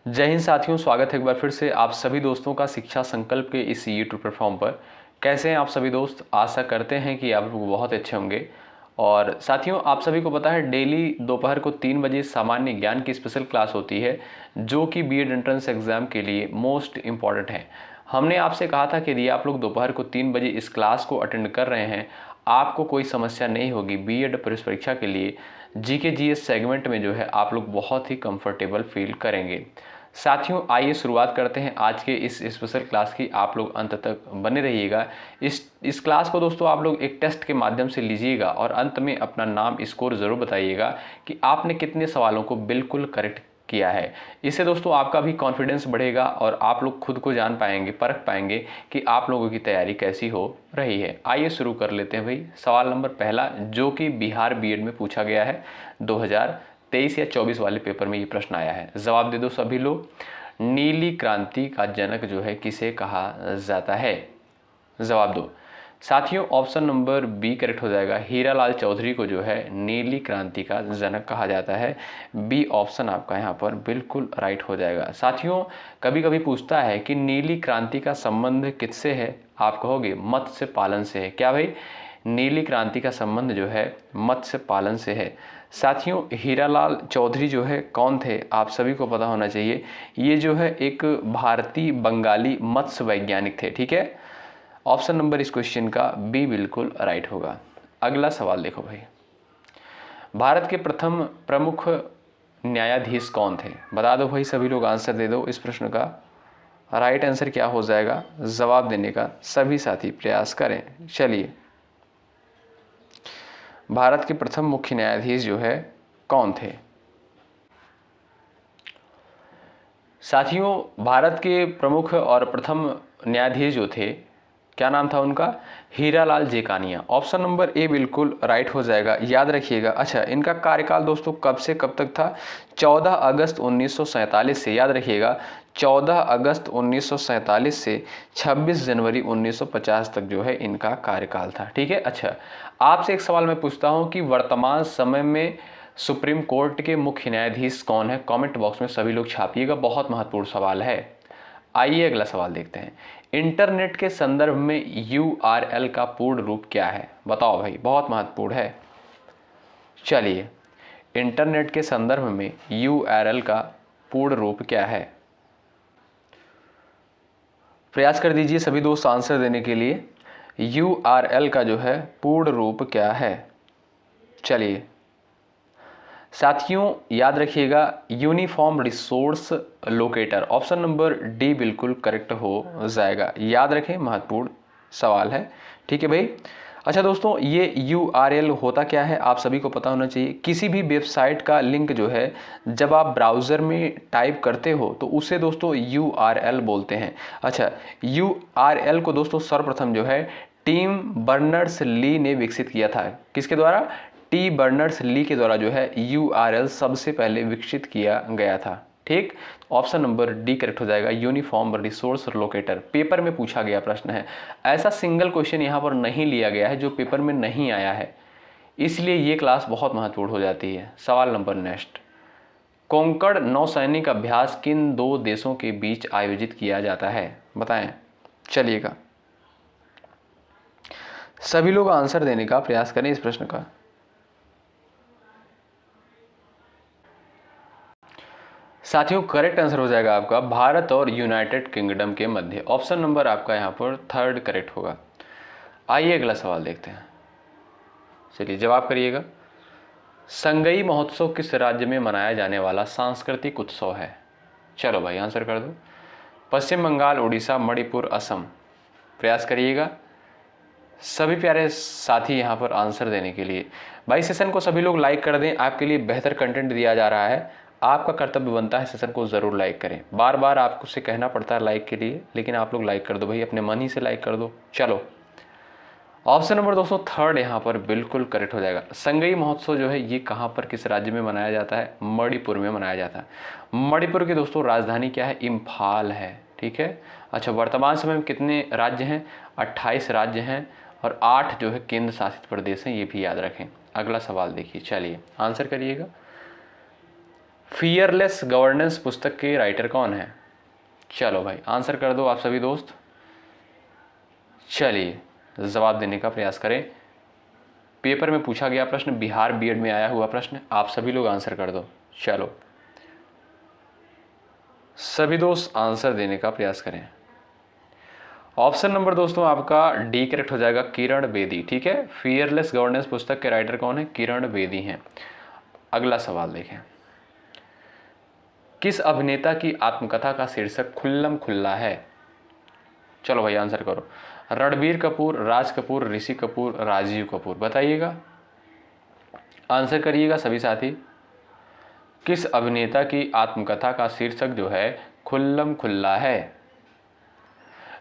जय हिंद साथियों, स्वागत है एक बार फिर से आप सभी दोस्तों का शिक्षा संकल्प के इस यूट्यूब प्लेटफॉर्म पर। कैसे हैं आप सभी दोस्त? आशा करते हैं कि आप लोग बहुत अच्छे होंगे। और साथियों, आप सभी को पता है डेली दोपहर को 3 बजे सामान्य ज्ञान की स्पेशल क्लास होती है, जो कि बीएड एंट्रेंस एग्जाम के लिए मोस्ट इम्पॉर्टेंट है। हमने आपसे कहा था कि यदि आप लोग दोपहर को 3 बजे इस क्लास को अटेंड कर रहे हैं, आपको कोई समस्या नहीं होगी। बीएड प्रवेश परीक्षा के लिए जीके जीएस सेगमेंट में जो है आप लोग बहुत ही कंफर्टेबल फील करेंगे। साथियों, आइए शुरुआत करते हैं आज के इस स्पेशल क्लास की। आप लोग अंत तक बने रहिएगा। इस क्लास को दोस्तों आप लोग एक टेस्ट के माध्यम से लीजिएगा और अंत में अपना नाम स्कोर ज़रूर बताइएगा कि आपने कितने सवालों को बिल्कुल करेक्ट किया है। इससे दोस्तों आपका भी कॉन्फिडेंस बढ़ेगा और आप लोग खुद को जान पाएंगे, परख पाएंगे कि आप लोगों की तैयारी कैसी हो रही है। आइए शुरू कर लेते हैं भाई। सवाल नंबर पहला, जो कि बिहार बीएड में पूछा गया है, 2023 या 24 वाले पेपर में ये प्रश्न आया है। जवाब दे दो सभी लोग। नीली क्रांति का जनक जो है किसे कहा जाता है? जवाब दो साथियों। ऑप्शन नंबर बी करेक्ट हो जाएगा। हीरालाल चौधरी को जो है नीली क्रांति का जनक कहा जाता है। बी ऑप्शन आपका यहाँ पर बिल्कुल राइट हो जाएगा। साथियों, कभी कभी पूछता है कि नीली क्रांति का संबंध किससे है? आप कहोगे मत्स्य पालन से है। क्या भाई? नीली क्रांति का संबंध जो है मत्स्य पालन से है। साथियों, हीरालाल चौधरी जो है कौन थे? आप सभी को पता होना चाहिए। ये जो है एक भारतीय बंगाली मत्स्य वैज्ञानिक थे। ठीक है, ऑप्शन नंबर इस क्वेश्चन का बी बिल्कुल राइट होगा। अगला सवाल देखो भाई। भारत के प्रथम प्रमुख न्यायाधीश कौन थे? बता दो भाई, सभी लोग आंसर दे दो। इस प्रश्न का राइट आंसर क्या हो जाएगा? जवाब देने का सभी साथी प्रयास करें। चलिए, भारत के प्रथम मुख्य न्यायाधीश जो है कौन थे? साथियों, भारत के प्रमुख और प्रथम न्यायाधीश जो थे, क्या नाम था उनका? Hiralal Jekania. Option number A बिल्कुल राइट हो जाएगा। याद रखिएगा। अच्छा, इनका कार्यकाल दोस्तों कब से कब तक था? 14 अगस्त 1947 से, याद रखिएगा, 14 अगस्त 1947 से 26 जनवरी 1950 तक जो है इनका कार्यकाल था। ठीक है। अच्छा, आपसे एक सवाल मैं पूछता हूं कि वर्तमान समय में सुप्रीम कोर्ट के मुख्य न्यायाधीश कौन है? कमेंट बॉक्स में सभी लोग छापिएगा, बहुत महत्वपूर्ण सवाल है। आइए अगला सवाल देखते हैं। इंटरनेट के संदर्भ में यूआरएल का पूर्ण रूप क्या है? बताओ भाई, बहुत महत्वपूर्ण है। चलिए, इंटरनेट के संदर्भ में यूआरएल का पूर्ण रूप क्या है? प्रयास कर दीजिए सभी दोस्त आंसर देने के लिए। यूआरएल का जो है पूर्ण रूप क्या है? चलिए साथियों, याद रखिएगा, uniform resource locator. Option number D बिल्कुल करेक्ट हो जाएगा। याद रखें, महत्वपूर्ण सवाल है। ठीक है भाई। अच्छा दोस्तों, ये यूआरएल होता क्या है आप सभी को पता होना चाहिए। किसी भी वेबसाइट का लिंक जो है जब आप ब्राउज़र में टाइप करते हो तो उसे दोस्तों यूआरएल बोलते हैं। अच्छा, यूआरएल को दोस्तों सर्वप्रथम जो है टिम बर्नर्स ली ने विकसित किया था। किसके द्वारा? टी बर्नर्स ली के द्वारा जो है यूआरएल सबसे पहले विकसित किया गया था। ठीक, ऑप्शन नंबर डी करेक्ट हो जाएगा। यूनिफॉर्म रिसोर्स लोकेटर पेपर में पूछा गया प्रश्न है। ऐसा सिंगल क्वेश्चन यहाँ पर नहीं लिया गया है जो पेपर में नहीं आया है, इसलिए ये क्लास बहुत महत्वपूर्ण हो जाती है। सवाल नंबर नेक्स्ट, कोंकण नौसैनिक अभ्यास किन दो देशों के बीच आयोजित किया जाता है? बताएं। चलिएगा, सभी लोग आंसर देने का प्रयास करें इस प्रश्न का। साथियों, करेक्ट आंसर हो जाएगा आपका भारत और यूनाइटेड किंगडम के मध्य। ऑप्शन नंबर आपका यहाँ पर थर्ड करेक्ट होगा। आइए अगला सवाल देखते हैं। चलिए जवाब करिएगा। संगई महोत्सव किस राज्य में मनाया जाने वाला सांस्कृतिक उत्सव है? चलो भाई आंसर कर दो। पश्चिम बंगाल, उड़ीसा, मणिपुर, असम। प्रयास करिएगा सभी प्यारे साथी यहाँ पर आंसर देने के लिए। भाई सेशन को सभी लोग लाइक कर दें, आपके लिए बेहतर कंटेंट दिया जा रहा है। आपका कर्तव्य बनता है सेशन को ज़रूर लाइक करें। बार बार आपको से कहना पड़ता है लाइक के लिए, लेकिन आप लोग लाइक कर दो भाई, अपने मन ही से लाइक कर दो। चलो, ऑप्शन नंबर दोस्तों थर्ड यहाँ पर बिल्कुल करेक्ट हो जाएगा। संगई महोत्सव जो है ये कहाँ पर, किस राज्य में मनाया जाता है? मणिपुर में मनाया जाता है। मणिपुर की दोस्तों राजधानी क्या है? इम्फाल है। ठीक है। अच्छा, वर्तमान समय में कितने राज्य हैं? 28 राज्य हैं और 8 जो है केंद्र शासित प्रदेश हैं, ये भी याद रखें। अगला सवाल देखिए, चलिए आंसर करिएगा। फियरलेस गवर्नेंस पुस्तक के राइटर कौन है? चलो भाई आंसर कर दो आप सभी दोस्त। चलिए जवाब देने का प्रयास करें। पेपर में पूछा गया प्रश्न, बिहार बीएड में आया हुआ प्रश्न, आप सभी लोग आंसर कर दो। चलो सभी दोस्त आंसर देने का प्रयास करें। ऑप्शन नंबर दोस्तों आपका डी करेक्ट हो जाएगा, किरण बेदी। ठीक है, फियरलेस गवर्नेंस पुस्तक के राइटर कौन है? किरण बेदी हैं। अगला सवाल देखें, किस अभिनेता की आत्मकथा का शीर्षक खुल्लम खुल्ला है? चलो भाई आंसर करो। रणबीर कपूर, राज कपूर, ऋषि कपूर, राजीव कपूर, बताइएगा, आंसर करिएगा सभी साथी। किस अभिनेता की आत्मकथा का शीर्षक जो है खुल्लम खुल्ला है?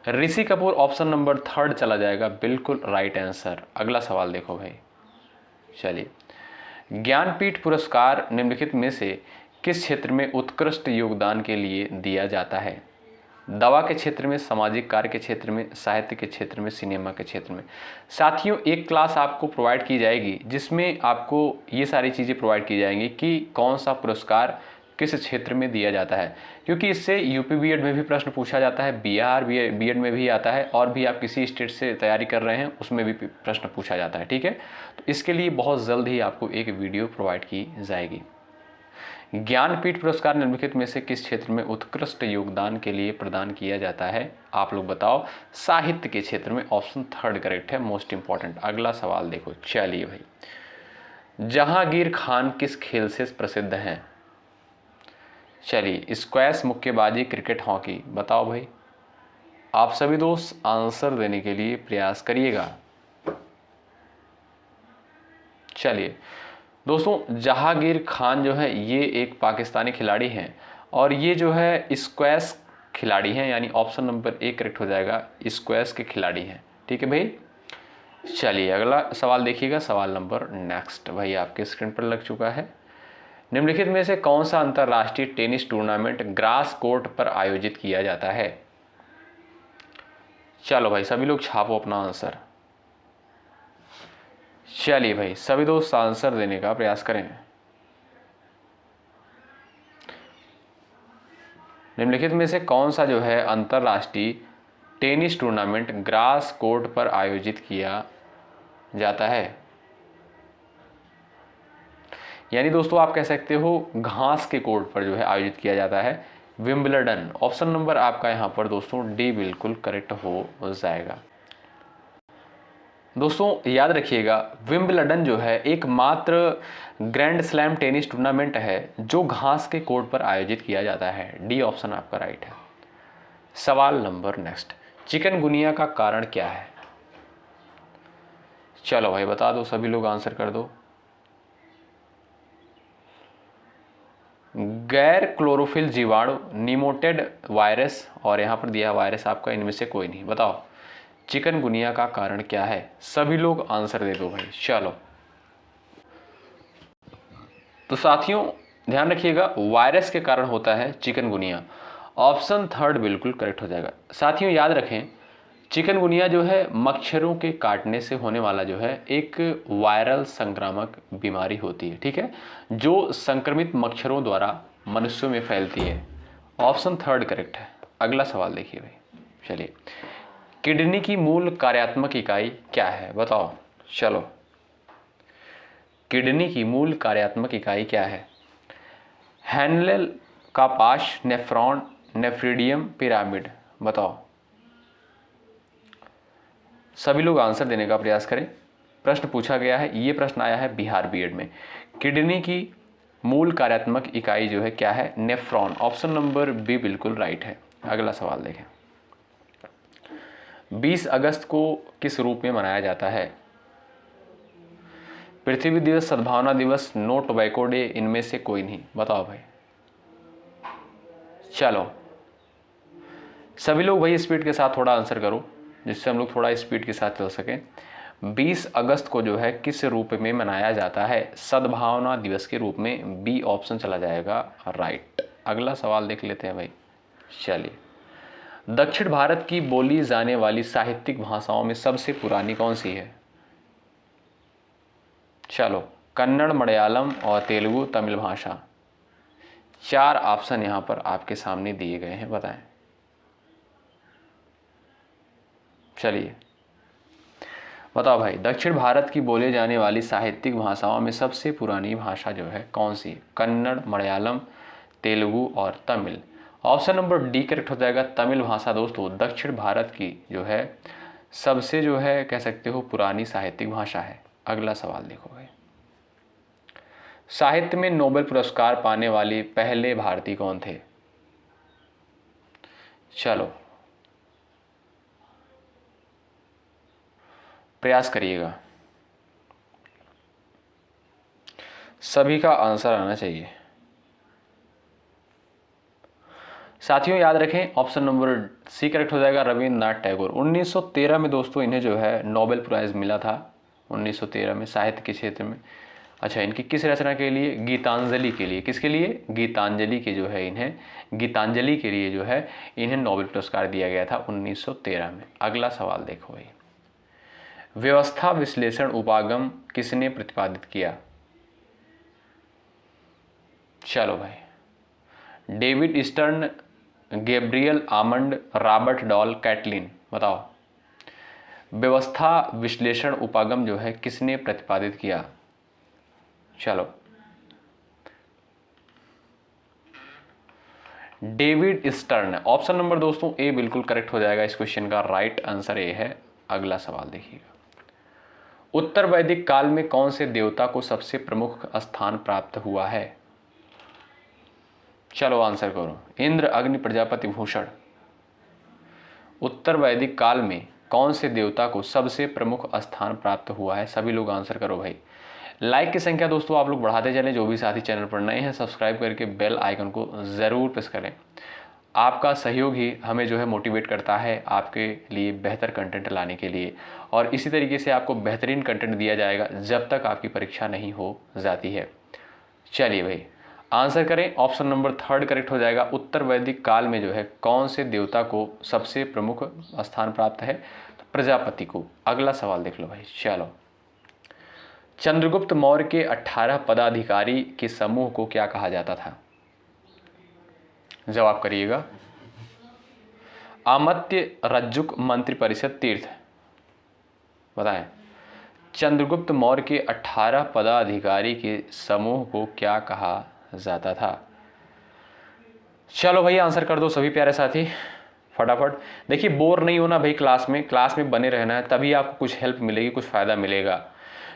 Rishi Kapoor option number third चला जाएगा, बिल्कुल राइट आंसर। अगला सवाल देखो भाई। चलिए, ज्ञानपीठ पुरस्कार निम्नलिखित में से किस क्षेत्र में उत्कृष्ट योगदान के लिए दिया जाता है? दवा के क्षेत्र में, सामाजिक कार्य के क्षेत्र में, साहित्य के क्षेत्र में, सिनेमा के क्षेत्र में। साथियों एक क्लास आपको प्रोवाइड की जाएगी जिसमें आपको ये सारी चीज़ें प्रोवाइड की जाएंगी कि कौन सा पुरस्कार किस क्षेत्र में दिया जाता है, क्योंकि इससे यूपी बीएड में भी प्रश्न पूछा जाता है, बिहार बीएड में भी आता है, और भी आप किसी स्टेट से तैयारी कर रहे हैं उसमें भी प्रश्न पूछा जाता है। ठीक है, तो इसके लिए बहुत जल्द ही आपको एक वीडियो प्रोवाइड की जाएगी। ज्ञानपीठ पुरस्कार निम्नलिखित में से किस क्षेत्र में उत्कृष्ट योगदान के लिए प्रदान किया जाता है? आप लोग बताओ। साहित्य के क्षेत्र में, ऑप्शन थर्ड करेक्ट है, मोस्ट इंपॉर्टेंट। अगला सवाल देखो। चलिए भाई, जहांगीर खान किस खेल से प्रसिद्ध हैं? चलिए, स्क्वैश, मुक्केबाजी, क्रिकेट, हॉकी, बताओ भाई। आप सभी दोस्त आंसर देने के लिए प्रयास करिएगा। चलिए दोस्तों, जहांगीर खान जो है ये एक पाकिस्तानी खिलाड़ी हैं और ये जो है स्क्वैश खिलाड़ी हैं, यानी ऑप्शन नंबर ए करेक्ट हो जाएगा, स्क्वैश के खिलाड़ी हैं। ठीक है भाई। चलिए अगला सवाल देखिएगा, सवाल नंबर नेक्स्ट भाई आपके स्क्रीन पर लग चुका है। निम्नलिखित में से कौन सा अंतर्राष्ट्रीय टेनिस टूर्नामेंट ग्रास कोर्ट पर आयोजित किया जाता है? चलो भाई सभी लोग छापो अपना आंसर। चलिए भाई सभी दोस्त आंसर देने का प्रयास करें। निम्नलिखित में से कौन सा जो है अंतर्राष्ट्रीय टेनिस टूर्नामेंट ग्रास कोर्ट पर आयोजित किया जाता है? यानी दोस्तों आप कह सकते हो घास के कोर्ट पर जो है आयोजित किया जाता है, विंबलडन। ऑप्शन नंबर आपका यहाँ पर दोस्तों डी बिल्कुल करेक्ट हो जाएगा। दोस्तों याद रखिएगा, विंबलडन जो है एकमात्र ग्रैंड स्लैम टेनिस टूर्नामेंट है जो घास के कोर्ट पर आयोजित किया जाता है। डी ऑप्शन आपका राइट है। सवाल नंबर नेक्स्ट, चिकनगुनिया का कारण क्या है? चलो भाई बता दो, सभी लोग आंसर कर दो। गैर क्लोरोफिल जीवाणु, निमोटेड वायरस, और यहाँ पर दिया वायरस आपका, इनमें से कोई नहीं। बताओ चिकनगुनिया का कारण क्या है? सभी लोग आंसर दे दो भाई। चलो तो साथियों ध्यान रखिएगा, वायरस के कारण होता है चिकनगुनिया। ऑप्शन थर्ड बिल्कुल करेक्ट हो जाएगा। साथियों याद रखें, चिकनगुनिया जो है मच्छरों के काटने से होने वाला जो है एक वायरल संक्रामक बीमारी होती है। ठीक है, जो संक्रमित मच्छरों द्वारा मनुष्यों में फैलती है। ऑप्शन थर्ड करेक्ट है। अगला सवाल देखिए भाई। चलिए, किडनी की मूल कार्यात्मक इकाई क्या है? बताओ। चलो, किडनी की मूल कार्यात्मक इकाई क्या है? हैनल का पाश, नेफ्रॉन, नेफ्रिडियम, पिरामिड, बताओ। सभी लोग आंसर देने का प्रयास करें। प्रश्न पूछा गया है, ये प्रश्न आया है बिहार बीएड में। किडनी की मूल कार्यात्मक इकाई जो है क्या है? नेफ्रॉन। ऑप्शन नंबर बी बिल्कुल राइट है। अगला सवाल देखें, 20 अगस्त को किस रूप में मनाया जाता है? पृथ्वी दिवस, सद्भावना दिवस, नो टोबैको डे, इनमें से कोई नहीं। बताओ भाई। चलो सभी लोग भाई स्पीड के साथ थोड़ा आंसर करो, जिससे हम लोग थोड़ा स्पीड के साथ चल सकें। 20 अगस्त को जो है किस रूप में मनाया जाता है? सद्भावना दिवस के रूप में। बी ऑप्शन चला जाएगा राइट। अगला सवाल देख लेते हैं भाई। चलिए, दक्षिण भारत की बोली जाने वाली साहित्यिक भाषाओं में सबसे पुरानी कौन सी है? चलो, कन्नड़, मलयालम और तेलुगु, तमिल भाषा, 4 ऑप्शन यहाँ पर आपके सामने दिए गए हैं, बताएं। चलिए बताओ भाई, दक्षिण भारत की बोले जाने वाली साहित्यिक भाषाओं में सबसे पुरानी भाषा जो है कौन सी है? कन्नड़, मलयालम, तेलुगु और Tamil. Option number D correct हो जाएगा। तमिल भाषा दोस्तों दक्षिण भारत की जो है सबसे जो है कह सकते हो पुरानी साहित्यिक भाषा है। अगला सवाल देखो भाई, साहित्य में नोबेल पुरस्कार पाने वाले पहले भारतीय कौन थे? चलो प्रयास करिएगा, सभी का आंसर आना चाहिए। साथियों याद रखें ऑप्शन नंबर सी करेक्ट हो जाएगा, रविंद्रनाथ टैगोर। 1913 में दोस्तों इन्हें जो है नोबेल प्राइज़ मिला था, 1913 में साहित्य के क्षेत्र में। अच्छा, इनकी किस रचना के लिए? गीतांजलि के लिए। किसके लिए? गीतांजलि के जो है इन्हें, गीतांजलि के लिए जो है इन्हें नोबेल पुरस्कार दिया गया था 1913 में। अगला सवाल देखो भाई, व्यवस्था विश्लेषण उपागम किसने प्रतिपादित किया? चलो भाई, David Stern, Gabriel Almond, Robert Dahl, Catlin. बताओ व्यवस्था विश्लेषण उपागम जो है किसने प्रतिपादित किया? चलो डेविड स्टर्न। ऑप्शन नंबर दोस्तों ए बिल्कुल करेक्ट हो जाएगा, इस क्वेश्चन का राइट आंसर ए है। अगला सवाल देखिएगा, उत्तर वैदिक काल में कौन से देवता को सबसे प्रमुख स्थान प्राप्त हुआ है? चलो आंसर करो, इंद्र, अग्नि, प्रजापति, भूषण। उत्तर वैदिक काल में कौन से देवता को सबसे प्रमुख स्थान प्राप्त हुआ है? सभी लोग आंसर करो भाई। लाइक की संख्या दोस्तों आप लोग बढ़ाते चलें, जो भी साथी चैनल पर नए हैं सब्सक्राइब करके बेल आइकन को ज़रूर प्रेस करें। आपका सहयोग ही हमें जो है मोटिवेट करता है आपके लिए बेहतर कंटेंट लाने के लिए, और इसी तरीके से आपको बेहतरीन कंटेंट दिया जाएगा जब तक आपकी परीक्षा नहीं हो जाती है। चलिए भाई आंसर करें, ऑप्शन नंबर थर्ड करेक्ट हो जाएगा। उत्तर वैदिक काल में जो है कौन से देवता को सबसे प्रमुख स्थान प्राप्त है? तो प्रजापति को। अगला सवाल देख लो भाई। चलो, चंद्रगुप्त मौर्य के 18 पदाधिकारी के समूह को क्या कहा जाता था? जवाब करिएगा, अमात्य, रज्जुक, मंत्री परिषद, तीर्थ। बताएं, चंद्रगुप्त मौर्य के 18 पदाधिकारी के समूह को क्या कहा जाता था? चलो भाई आंसर कर दो सभी प्यारे साथी फटाफट। देखिए बोर नहीं होना भाई, क्लास में बने रहना है, तभी आपको कुछ हेल्प मिलेगी, कुछ फ़ायदा मिलेगा।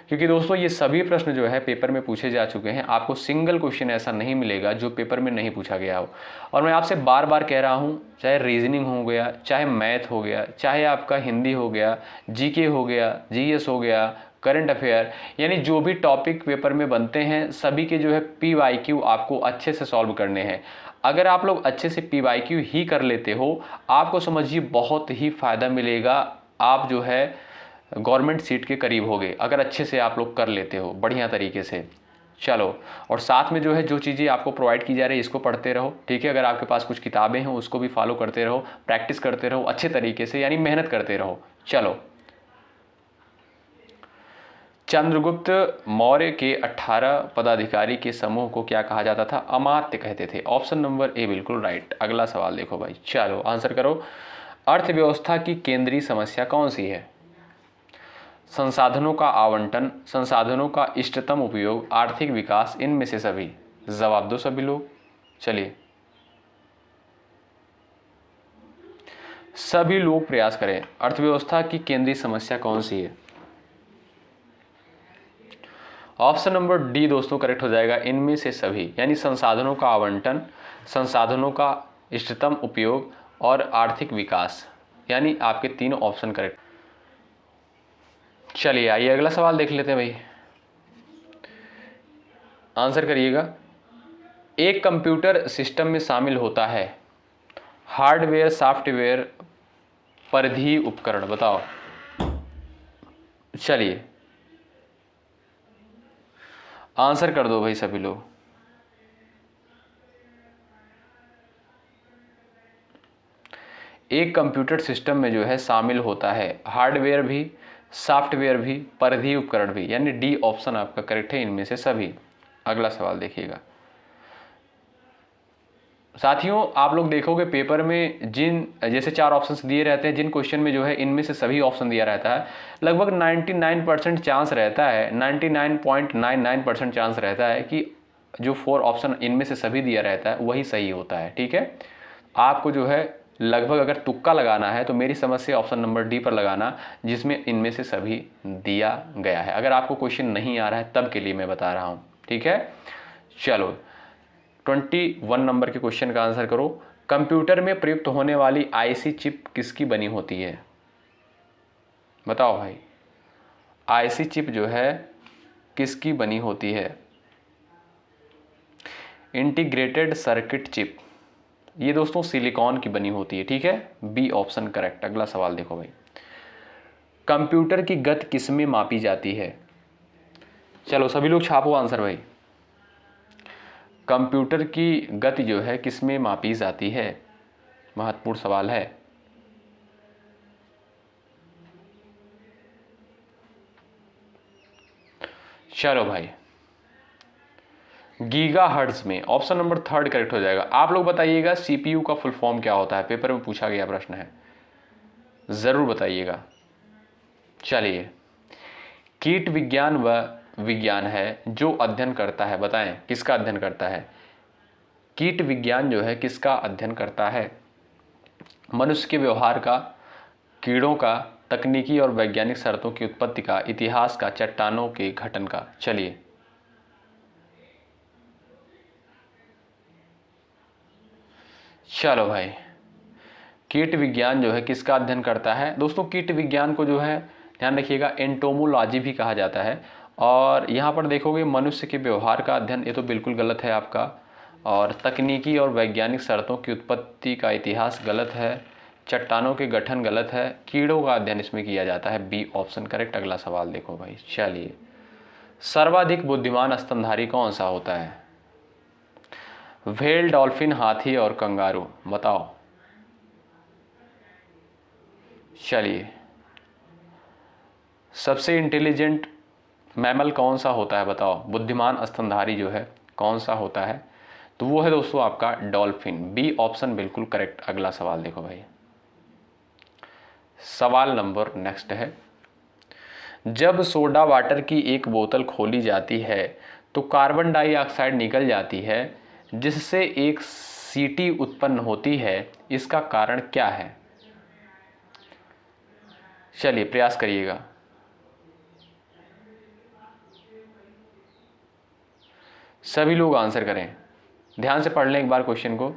क्योंकि दोस्तों ये सभी प्रश्न जो है पेपर में पूछे जा चुके हैं, आपको सिंगल क्वेश्चन ऐसा नहीं मिलेगा जो पेपर में नहीं पूछा गया हो। और मैं आपसे बार बार कह रहा हूँ, चाहे रीजनिंग हो गया, चाहे मैथ हो गया, चाहे आपका हिंदी हो गया, जीके हो गया, जीएस हो गया, करंट अफेयर, यानी जो भी टॉपिक पेपर में बनते हैं सभी के जो है PYQ आपको अच्छे से सॉल्व करने हैं। अगर आप लोग अच्छे से PYQ ही कर लेते हो, आपको समझिए बहुत ही फ़ायदा मिलेगा, आप जो है गवर्नमेंट सीट के करीब होगे अगर अच्छे से आप लोग कर लेते हो बढ़िया तरीके से। चलो, और साथ में जो है जो चीज़ें आपको प्रोवाइड की जा रही है इसको पढ़ते रहो, ठीक है। अगर आपके पास कुछ किताबें हैं उसको भी फॉलो करते रहो, प्रैक्टिस करते रहो अच्छे तरीके से, यानी मेहनत करते रहो। चलो, चंद्रगुप्त मौर्य के 18 पदाधिकारी के समूह को क्या कहा जाता था? अमात्य कहते थे। ऑप्शन नंबर ए बिल्कुल राइट। अगला सवाल देखो भाई, चलो आंसर करो, अर्थव्यवस्था की केंद्रीय समस्या कौन सी है? संसाधनों का आवंटन, संसाधनों का इष्टतम उपयोग, आर्थिक विकास, इनमें से सभी। जवाब दो सभी लोग। चलिए सभी लोग प्रयास करें, अर्थव्यवस्था की केंद्रीय समस्या कौन सी है? ऑप्शन नंबर डी दोस्तों करेक्ट हो जाएगा, इनमें से सभी, यानी संसाधनों का आवंटन, संसाधनों का इष्टतम उपयोग और आर्थिक विकास, यानी आपके तीनों ऑप्शन करेक्ट। चलिए आइए अगला सवाल देख लेते हैं भाई, आंसर करिएगा। एक कंप्यूटर सिस्टम में शामिल होता है हार्डवेयर, सॉफ्टवेयर, परिधीय उपकरण। बताओ। चलिए आंसर कर दो भाई सभी लोग। एक कंप्यूटर सिस्टम में जो है शामिल होता है हार्डवेयर भी, सॉफ्टवेयर भी, परिधीय उपकरण भी, यानी डी ऑप्शन आपका करेक्ट है, इनमें से सभी। अगला सवाल देखिएगा, साथियों आप लोग देखोगे पेपर में जिन जैसे 4 ऑप्शंस दिए रहते हैं, जिन क्वेश्चन में जो है इनमें से सभी ऑप्शन दिया रहता है, लगभग 99% चांस रहता है, 99.99% चांस रहता है कि जो 4 ऑप्शन इनमें से सभी दिया रहता है वही सही होता है। ठीक है, आपको जो है लगभग अगर तुक्का लगाना है तो मेरी समझ से ऑप्शन नंबर डी पर लगाना, जिसमें इनमें से सभी दिया गया है। अगर आपको क्वेश्चन नहीं आ रहा है तब के लिए मैं बता रहा हूं। ठीक है, चलो 21 नंबर के क्वेश्चन का आंसर करो। कंप्यूटर में प्रयुक्त होने वाली आईसी चिप किसकी बनी होती है? बताओ भाई, आईसी चिप जो है किसकी बनी होती है? इंटीग्रेटेड सर्किट चिप, ये दोस्तों सिलिकॉन की बनी होती है। ठीक है, बी ऑप्शन करेक्ट। अगला सवाल देखो भाई, कंप्यूटर की गति किसमें मापी जाती है? चलो सभी लोग छापो आंसर भाई। कंप्यूटर की गति जो है किसमें मापी जाती है? महत्वपूर्ण सवाल है। चलो भाई, गीगाहर्ट्ज में, ऑप्शन नंबर 3 करेक्ट हो जाएगा। आप लोग बताइएगा सीपीयू का फुल फॉर्म क्या होता है, पेपर में पूछा गया प्रश्न है, जरूर बताइएगा। चलिए, कीट विज्ञान व विज्ञान है जो अध्ययन करता है, बताएं किसका अध्ययन करता है? कीट विज्ञान जो है किसका अध्ययन करता है? मनुष्य के व्यवहार का, कीड़ों का, तकनीकी और वैज्ञानिक शर्तों की उत्पत्ति का, इतिहास का, चट्टानों के गठन का। चलिए, चलो भाई, कीट विज्ञान जो है किसका अध्ययन करता है? दोस्तों कीट विज्ञान को जो है ध्यान रखिएगा एंटोमोलॉजी भी कहा जाता है। और यहाँ पर देखोगे मनुष्य के व्यवहार का अध्ययन, ये तो बिल्कुल गलत है आपका। और तकनीकी और वैज्ञानिक शर्तों की उत्पत्ति का इतिहास गलत है। चट्टानों के गठन गलत है। कीड़ों का अध्ययन इसमें किया जाता है, बी ऑप्शन करेक्ट। अगला सवाल देखो भाई। चलिए, सर्वाधिक बुद्धिमान स्तनधारी कौन सा होता है? व्हेल, डॉल्फिन, हाथी और कंगारू, बताओ। चलिए, सबसे इंटेलिजेंट मैमल कौन सा होता है, बताओ। बुद्धिमान स्तनधारी जो है कौन सा होता है? तो वो है दोस्तों आपका डॉल्फिन, बी ऑप्शन बिल्कुल करेक्ट। अगला सवाल देखो भाई। सवाल नंबर नेक्स्ट है, जब सोडा वाटर की एक बोतल खोली जाती है तो कार्बन डाइऑक्साइड निकल जाती है, जिससे एक सीटी उत्पन्न होती है, इसका कारण क्या है? चलिए प्रयास करिएगा। सभी लोग आंसर करें, ध्यान से पढ़ लें एक बार क्वेश्चन को।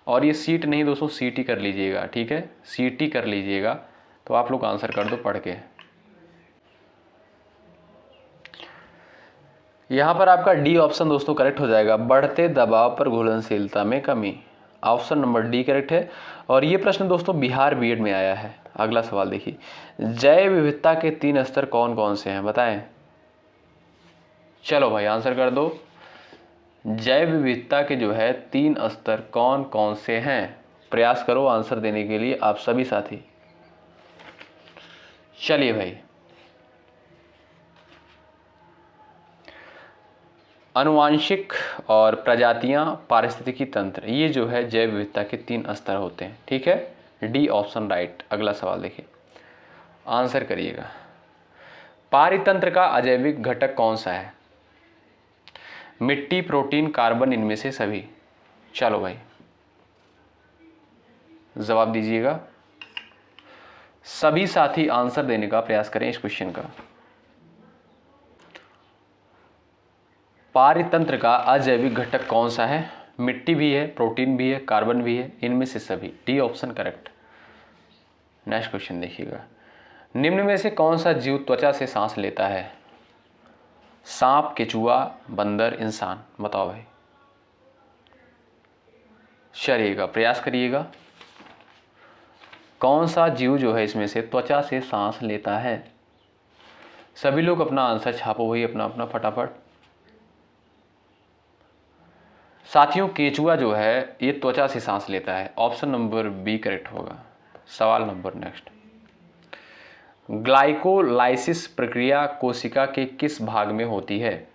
और ये सीट नहीं दोस्तों, सीटी कर लीजिएगा। ठीक है, सीटी कर लीजिएगा, तो आप लोग आंसर कर दो पढ़ के। यहाँ पर आपका डी ऑप्शन दोस्तों करेक्ट हो जाएगा, बढ़ते दबाव पर घुलनशीलता में कमी। ऑप्शन नंबर डी करेक्ट है। और ये प्रश्न दोस्तों बिहार बीएड में आया है। अगला सवाल देखिए, जैव विविधता के 3 स्तर कौन कौन से हैं, बताएं। चलो भाई आंसर कर दो। जैव विविधता के जो है 3 स्तर कौन कौन से हैं? प्रयास करो आंसर देने के लिए आप सभी साथी। चलिए भाई, अनुवांशिक और प्रजातियां, पारिस्थितिकी तंत्र, ये जो है जैव विविधता के 3 स्तर होते हैं। ठीक है, डी ऑप्शन राइट। अगला सवाल देखिए, आंसर करिएगा। पारितंत्र का अजैविक घटक कौन सा है? मिट्टी, प्रोटीन, कार्बन, इनमें से सभी। चलो भाई जवाब दीजिएगा। सभी साथी आंसर देने का प्रयास करें इस क्वेश्चन का। पारितंत्र का अजैविक घटक कौन सा है? मिट्टी भी है, प्रोटीन भी है, कार्बन भी है, इनमें से सभी, D option correct. Next question देखिएगा, निम्न में से कौन सा जीव त्वचा से सांस लेता है? सांप, केचुआ, बंदर, इंसान, बताओ भाई। चलिएगा प्रयास करिएगा, कौन सा जीव जो है इसमें से त्वचा से सांस लेता है? सभी लोग अपना आंसर छापो भाई, अपना अपना फटाफट। साथियों केचुआ जो है ये त्वचा से सांस लेता है, ऑप्शन नंबर बी करेक्ट होगा। सवाल नंबर नेक्स्ट, ग्लाइकोलाइसिस प्रक्रिया कोशिका के किस भाग में होती है?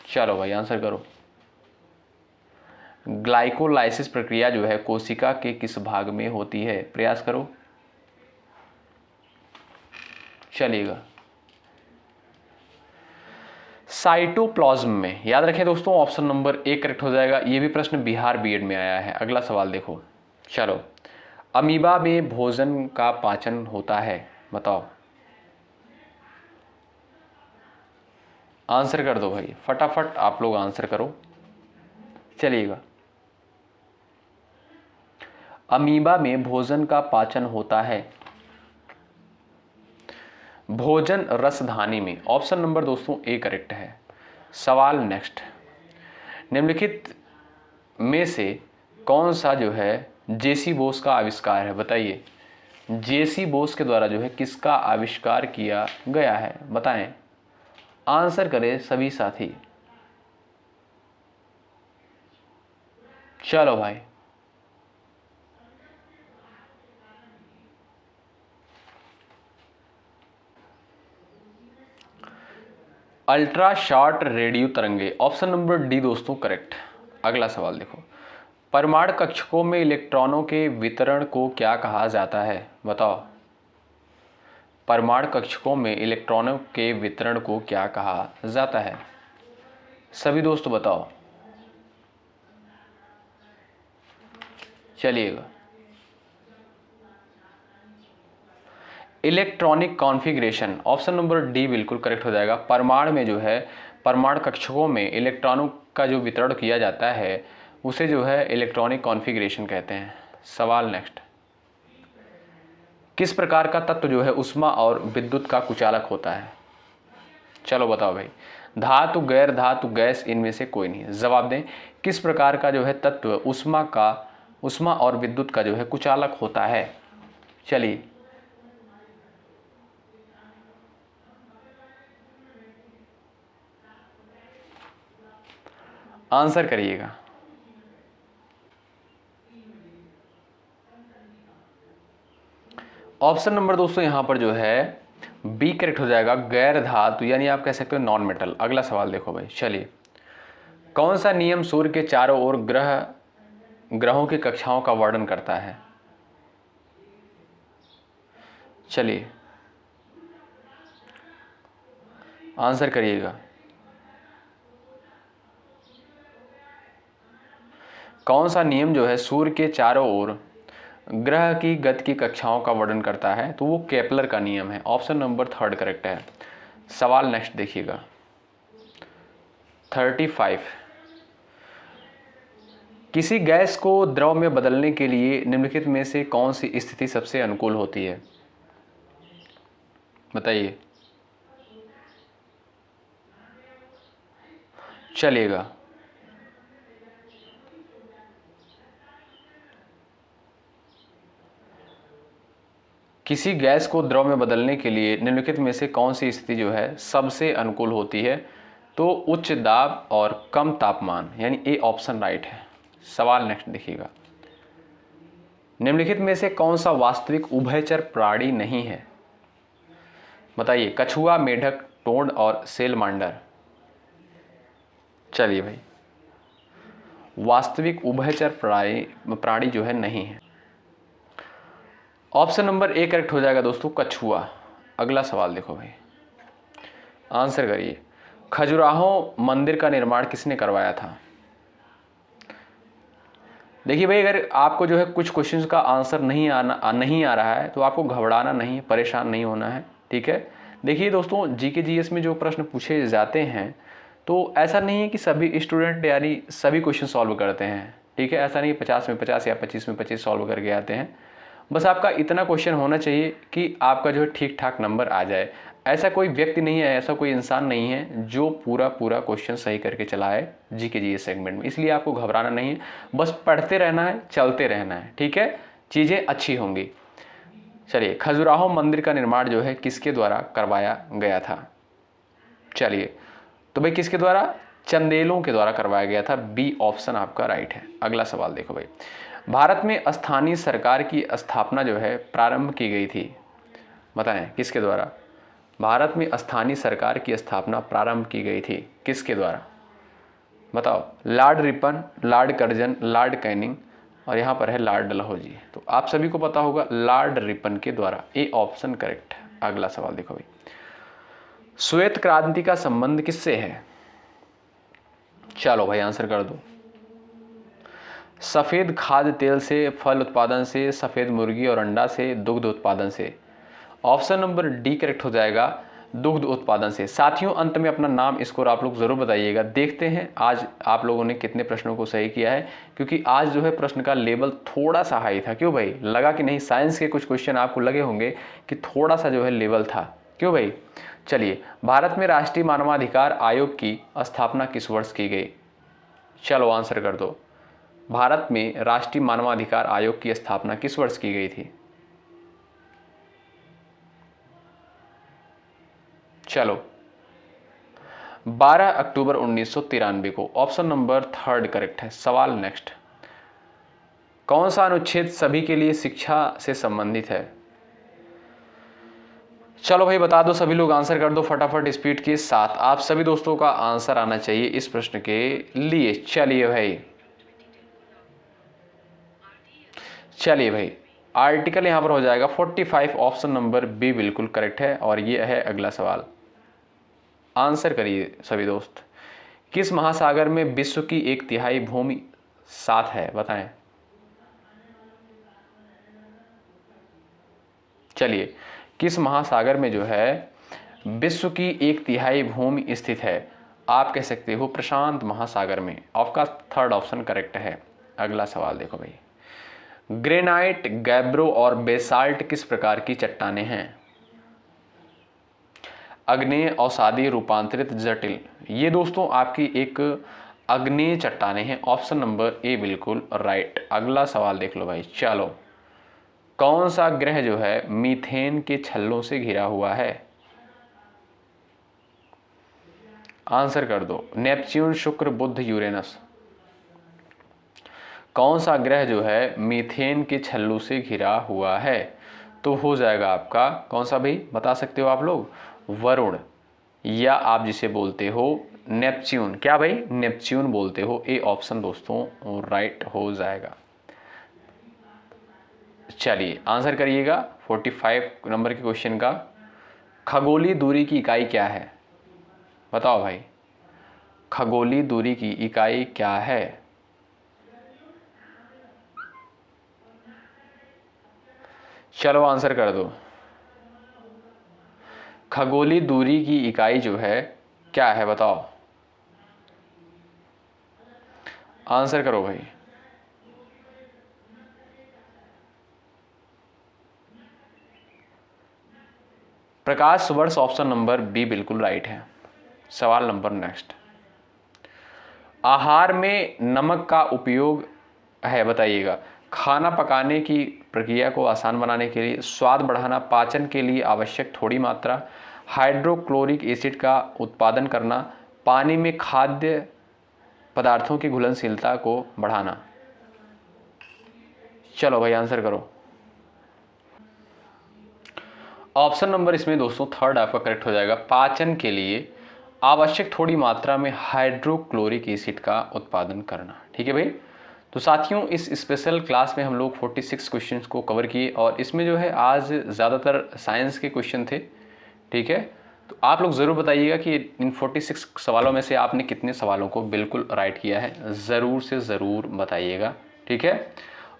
चलो भाई आंसर करो। ग्लाइकोलाइसिस प्रक्रिया जो है कोशिका के किस भाग में होती है? प्रयास करो। चलिएगा, साइटोप्लाज्म में। याद रखें दोस्तों, ऑप्शन नंबर ए करेक्ट हो जाएगा। ये भी प्रश्न बिहार बीएड में आया है। अगला सवाल देखो। चलो, अमीबा में भोजन का पाचन होता है, बताओ। आंसर कर दो भाई, फटाफट आप लोग आंसर करो। चलिएगा, अमीबा में भोजन का पाचन होता है भोजन रसधानी में। ऑप्शन नंबर दोस्तों ए करेक्ट है। सवाल नेक्स्ट, निम्नलिखित में से कौन सा जो है जेसी बोस का आविष्कार है? बताइए, जेसी बोस के द्वारा जो है किसका आविष्कार किया गया है? बताएं, आंसर करें सभी साथी। चलो भाई, अल्ट्रा शॉर्ट रेडियो तरंगे। ऑप्शन नंबर डी दोस्तों करेक्ट। अगला सवाल देखो, परमाणु कक्षकों में इलेक्ट्रॉनों के वितरण को क्या कहा जाता है? बताओ, परमाणु कक्षकों में इलेक्ट्रॉनों के वितरण को क्या कहा जाता है? सभी दोस्त बताओ। चलिएगा, electronic configuration. Option number D बिल्कुल करेक्ट हो जाएगा। परमाणु में जो है, परमाणु कक्षकों में इलेक्ट्रॉनों का जो वितरण किया जाता है उसे जो है इलेक्ट्रॉनिक कॉन्फ़िगरेशन कहते हैं। सवाल नेक्स्ट, किस प्रकार का तत्व जो है ऊष्मा और विद्युत का कुचालक होता है? चलो बताओ भाई, धातु, गैर धातु, गैस, इनमें से कोई नहीं। जवाब दें, किस प्रकार का जो है तत्व ऊष्मा और विद्युत का जो है कुचालक होता है? चलिए, आंसर करिएगा। ऑप्शन नंबर दोस्तों यहां पर जो है बी करेक्ट हो जाएगा, गैर धातु, यानी आप कह सकते हो नॉन मेटल। अगला सवाल देखो भाई। चलिए, कौन सा नियम सूर्य के चारों ओर ग्रहों की कक्षाओं का वर्णन करता है? चलिए, आंसर करिएगा। कौन सा नियम जो है सूर्य के चारों ओर ग्रह की गति की कक्षाओं का वर्णन करता है? तो वो केपलर का नियम है। ऑप्शन नंबर थर्ड करेक्ट है। सवाल नेक्स्ट देखिएगा, 35, किसी गैस को द्रव में बदलने के लिए निम्नलिखित में से कौन सी स्थिति सबसे अनुकूल होती है? बताइए। चलिएगा, किसी गैस को द्रव में बदलने के लिए निम्नलिखित में से कौन सी स्थिति जो है सबसे अनुकूल होती है? तो उच्च दाब और कम तापमान, यानी ए ऑप्शन राइट है। सवाल नेक्स्ट देखिएगा, निम्नलिखित में से कौन सा वास्तविक उभयचर प्राणी नहीं है? बताइए, कछुआ, मेढक, टोड और सेलमांडर। चलिए भाई, वास्तविक उभयचर प्राणी जो है नहीं है। ऑप्शन नंबर ए करेक्ट हो जाएगा दोस्तों, कछुआ। अगला सवाल देखो भाई, आंसर करिए। खजुराहो मंदिर का निर्माण किसने करवाया था? देखिए भाई, अगर आपको जो है कुछ क्वेश्चंस का आंसर नहीं आ रहा है तो आपको घबराना नहीं है, परेशान नहीं होना है, ठीक है। देखिए दोस्तों, जीके जीएस में जो प्रश्न पूछे जाते हैं तो ऐसा नहीं है कि सभी स्टूडेंट यानी सभी क्वेश्चन सॉल्व करते हैं, ठीक है। ऐसा नहीं 50 में 50 या 25 में 25 सॉल्व करके आते हैं। बस आपका इतना क्वेश्चन होना चाहिए कि आपका जो है ठीक ठाक नंबर आ जाए। ऐसा कोई व्यक्ति नहीं है, ऐसा कोई इंसान नहीं है जो पूरा क्वेश्चन सही करके चला है जीके जीएस सेगमेंट में। इसलिए आपको घबराना नहीं है, बस पढ़ते रहना है, चलते रहना है, ठीक है। चीज़ें अच्छी होंगी। चलिए, खजुराहो मंदिर का निर्माण जो है किसके द्वारा करवाया गया था? चलिए, तो भाई किसके द्वारा? चंदेलों के द्वारा करवाया गया था। बी ऑप्शन आपका राइट है। अगला सवाल देखो भाई, भारत में स्थानीय सरकार की स्थापना जो है प्रारंभ की गई थी, बताएं किसके द्वारा? भारत में स्थानीय सरकार की स्थापना प्रारंभ की गई थी किसके द्वारा? बताओ, Lord Ripon, Lord Curzon, Lord Canning और यहाँ पर है लॉर्ड डलहौजी। तो आप सभी को पता होगा लॉर्ड रिपन के द्वारा, ए ऑप्शन करेक्ट है। अगला सवाल देखो भाई, श्वेत क्रांति का संबंध किससे है? चलो भाई आंसर कर दो। सफेद खाद्य तेल से, फल उत्पादन से, सफेद मुर्गी और अंडा से, दुग्ध उत्पादन से। ऑप्शन नंबर डी करेक्ट हो जाएगा, दुग्ध उत्पादन से। साथियों अंत में अपना नाम स्कोर आप लोग जरूर बताइएगा। देखते हैं आज आप लोगों ने कितने प्रश्नों को सही किया है, क्योंकि आज जो है प्रश्न का लेवल थोड़ा सा हाई था। क्यों भाई, लगा कि नहीं? साइंस के कुछ क्वेश्चन आपको लगे होंगे कि थोड़ा सा जो है लेवल था। क्यों भाई? चलिए, भारत में राष्ट्रीय मानवाधिकार आयोग की स्थापना किस वर्ष की गई? चलो आंसर कर दो। भारत में राष्ट्रीय मानवाधिकार आयोग की स्थापना किस वर्ष की गई थी? चलो, 12 अक्टूबर 1993 को। ऑप्शन नंबर थर्ड करेक्ट है। सवाल नेक्स्ट, कौन सा अनुच्छेद सभी के लिए शिक्षा से संबंधित है? चलो भाई बता दो, सभी लोग आंसर कर दो फटाफट स्पीड के साथ। आप सभी दोस्तों का आंसर आना चाहिए इस प्रश्न के लिए। चलिए भाई, आर्टिकल यहां पर हो जाएगा 45। ऑप्शन नंबर बी बिल्कुल करेक्ट है। और ये है अगला सवाल, आंसर करिए सभी दोस्त। किस महासागर में विश्व की 1/3 भूमि साथ है? बताएं। चलिए, किस महासागर में जो है विश्व की 1/3 भूमि स्थित है? आप कह सकते हो प्रशांत महासागर में। आपका थर्ड ऑप्शन करेक्ट है। अगला सवाल देखो भाई, ग्रेनाइट, गैब्रो और बेसाल्ट किस प्रकार की चट्टानें हैं? अग्नेय, अवसादी, रूपांतरित, जटिल। ये दोस्तों आपकी एक अग्नेय चट्टानें हैं। ऑप्शन नंबर ए बिल्कुल राइट। अगला सवाल देख लो भाई। चलो, कौन सा ग्रह जो है मीथेन के छल्लों से घिरा हुआ है? आंसर कर दो। नेपच्यून, शुक्र, बुध, यूरेनस। कौन सा ग्रह जो है मीथेन के छल्लों से घिरा हुआ है? तो हो जाएगा आपका कौन सा भाई, बता सकते हो आप लोग? वरुण, या आप जिसे बोलते हो नेपच्यून। क्या भाई? नेपच्यून बोलते हो। ए ऑप्शन दोस्तों राइट हो जाएगा। चलिए आंसर करिएगा 45 नंबर के क्वेश्चन का। खगोलीय दूरी की इकाई क्या है? बताओ भाई, खगोलीय दूरी की इकाई क्या है? चलो आंसर कर दो। खगोलीय दूरी की इकाई जो है क्या है? बताओ, आंसर करो भाई। प्रकाश वर्ष। ऑप्शन नंबर बी बिल्कुल राइट है। सवाल नंबर नेक्स्ट, आहार में नमक का उपयोग है, बताइएगा। खाना पकाने की प्रक्रिया को आसान बनाने के लिए, स्वाद बढ़ाना, पाचन के लिए आवश्यक थोड़ी मात्रा, हाइड्रोक्लोरिक एसिड का उत्पादन करना, पानी में खाद्य पदार्थों की घुलनशीलता को बढ़ाना। चलो भाई आंसर करो। ऑप्शन नंबर इसमें दोस्तों थर्ड आपका करेक्ट हो जाएगा। पाचन के लिए आवश्यक थोड़ी मात्रा में हाइड्रोक्लोरिक एसिड का उत्पादन करना। ठीक है भाई। तो साथियों, इस स्पेशल क्लास में हम लोग 46 क्वेश्चंस को कवर किए और इसमें जो है आज ज़्यादातर साइंस के क्वेश्चन थे। ठीक है, तो आप लोग ज़रूर बताइएगा कि इन 46 सवालों में से आपने कितने सवालों को बिल्कुल राइट किया है। ज़रूर से ज़रूर बताइएगा। ठीक है,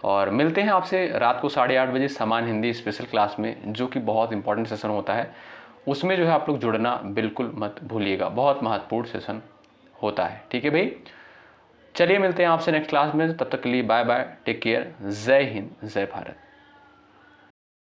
और मिलते हैं आपसे रात को 8:30 बजे समान हिंदी स्पेशल क्लास में, जो कि बहुत इंपॉर्टेंट सेशन होता है। उसमें जो है आप लोग जुड़ना बिल्कुल मत भूलिएगा, बहुत महत्वपूर्ण सेशन होता है। ठीक है भाई, चलिए मिलते हैं आपसे नेक्स्ट क्लास में। तब तक के लिए बाय बाय, टेक केयर, जय हिंद, जय भारत।